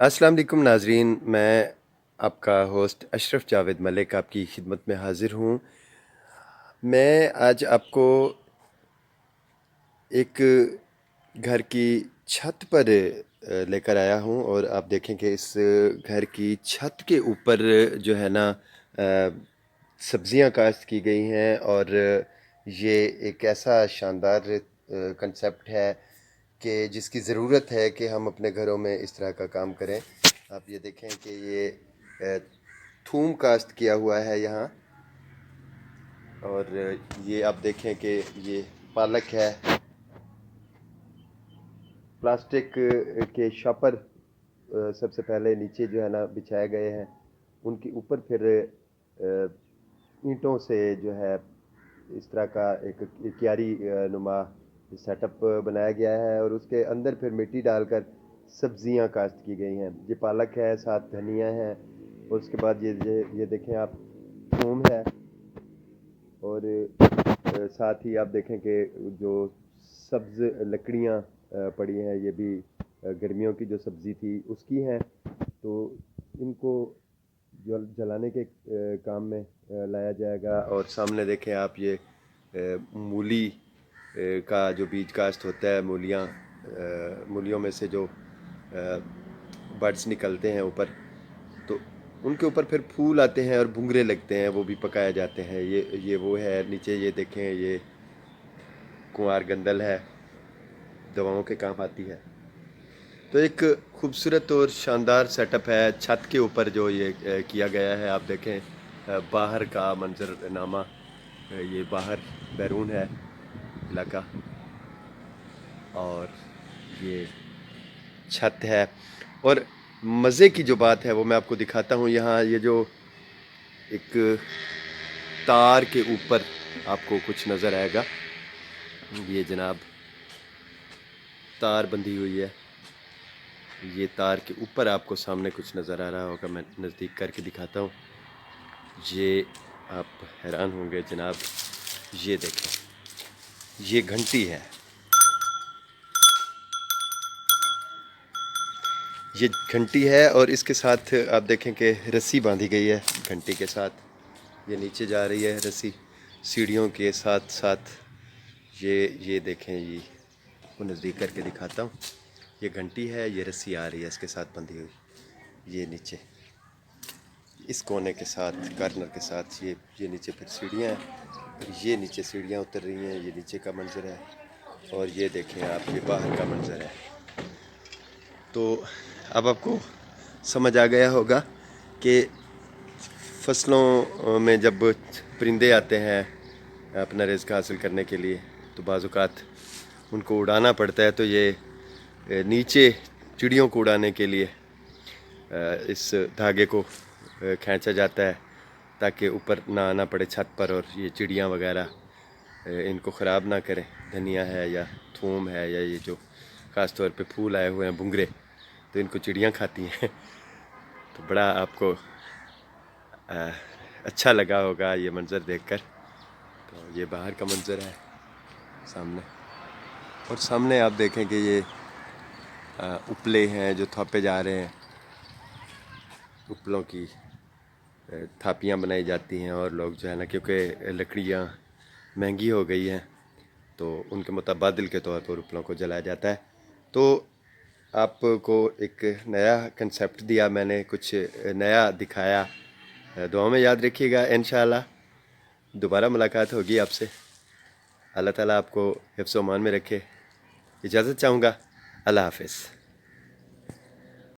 السلام علیکم ناظرین، میں آپ کا ہوسٹ اشرف جاوید ملک آپ کی خدمت میں حاضر ہوں۔ میں آج آپ کو ایک گھر کی چھت پر لے کر آیا ہوں، اور آپ دیکھیں کہ اس گھر کی چھت کے اوپر جو ہے نا سبزیاں کاشت کی گئی ہیں، اور یہ ایک ایسا شاندار کنسیپٹ ہے کہ جس کی ضرورت ہے کہ ہم اپنے گھروں میں اس طرح کا کام کریں۔ آپ یہ دیکھیں کہ یہ تھوم کاشت کیا ہوا ہے یہاں، اور یہ آپ دیکھیں کہ یہ پالک ہے۔ پلاسٹک کے شاپر سب سے پہلے نیچے جو ہے نا بچھائے گئے ہیں، ان کے اوپر پھر اینٹوں سے جو ہے اس طرح کا ایک کیاری نما سیٹ اپ بنایا گیا ہے، اور اس کے اندر پھر مٹی ڈال کر سبزیاں کاشت کی گئی ہیں۔ یہ پالک ہے، ساتھ دھنیا ہے، اور اس کے بعد یہ دیکھیں آپ تھوم ہے، اور ساتھ ہی آپ دیکھیں کہ جو سبز لکڑیاں پڑی ہیں، یہ بھی گرمیوں کی جو سبزی تھی اس کی ہیں، تو ان کو جلانے کے کام میں لایا جائے گا۔ اور سامنے دیکھیں آپ یہ مولی کا جو بیج کاشت ہوتا ہے، مولیوں میں سے جو بڈز نکلتے ہیں اوپر، تو ان کے اوپر پھر پھول آتے ہیں اور بھنگرے لگتے ہیں، وہ بھی پکائے جاتے ہیں۔ یہ وہ ہے۔ نیچے یہ دیکھیں، یہ کنوار گندل ہے، دواؤں کے کام آتی ہے۔ تو ایک خوبصورت اور شاندار سیٹ اپ ہے چھت کے اوپر جو یہ کیا گیا ہے۔ آپ دیکھیں باہر کا منظر نامہ، یہ باہر بیرون ہے علاقہ، اور یہ چھت ہے۔ اور مزے کی جو بات ہے وہ میں آپ کو دکھاتا ہوں۔ یہاں یہ جو ایک تار کے اوپر آپ کو کچھ نظر آئے گا، یہ جناب تار بندھی ہوئی ہے۔ یہ تار کے اوپر آپ کو سامنے کچھ نظر آ رہا ہوگا، میں نزدیک کر کے دکھاتا ہوں۔ یہ آپ حیران ہوں گے جناب، یہ دیکھیں، یہ گھنٹی ہے۔ یہ گھنٹی ہے، اور اس کے ساتھ آپ دیکھیں کہ رسی باندھی گئی ہے گھنٹی کے ساتھ۔ یہ نیچے جا رہی ہے رسی سیڑھیوں کے ساتھ ساتھ۔ یہ دیکھیں، یہ کو نزدیک کر کے دکھاتا ہوں۔ یہ گھنٹی ہے، یہ رسی آ رہی ہے اس کے ساتھ بندھی ہوئی۔ یہ نیچے اس کونے کے ساتھ، کارنر کے ساتھ، یہ نیچے پھر سیڑھیاں ہیں، یہ نیچے سیڑھیاں اتر رہی ہیں۔ یہ نیچے کا منظر ہے، اور یہ دیکھیں آپ، یہ باہر کا منظر ہے۔ تو اب آپ کو سمجھ آ گیا ہوگا کہ فصلوں میں جب پرندے آتے ہیں اپنا رزق حاصل کرنے کے لیے، تو بعض اوقات ان کو اڑانا پڑتا ہے، تو یہ نیچے چڑیوں کو اڑانے کے لیے اس دھاگے کو کھینچا جاتا ہے تاکہ اوپر نہ آنا پڑے چھت پر، اور یہ چڑیاں وغیرہ ان کو خراب نہ کریں۔ دھنیا ہے یا تھوم ہے، یا یہ جو خاص طور پہ پھول آئے ہوئے ہیں بھنگرے، تو ان کو چڑیاں کھاتی ہیں۔ تو بڑا آپ کو اچھا لگا ہوگا یہ منظر دیکھ کر۔ تو یہ باہر کا منظر ہے سامنے، اور سامنے آپ دیکھیں کہ یہ اپلے ہیں جو تھاپے جا رہے ہیں۔ اپلوں کی تھاپیاں بنائی جاتی ہیں، اور لوگ جو ہے نا، کیونکہ لکڑیاں مہنگی ہو گئی ہیں، تو ان کے متبادل کے طور پر اپلوں کو جلایا جاتا ہے۔ تو آپ کو ایک نیا کنسیپٹ دیا میں نے، کچھ نیا دکھایا۔ دعاؤں میں یاد رکھیے گا، انشاءاللہ دوبارہ ملاقات ہوگی آپ سے۔ اللہ تعالیٰ آپ کو حفظ و امان میں رکھے۔ اجازت چاہوں گا، اللہ حافظ۔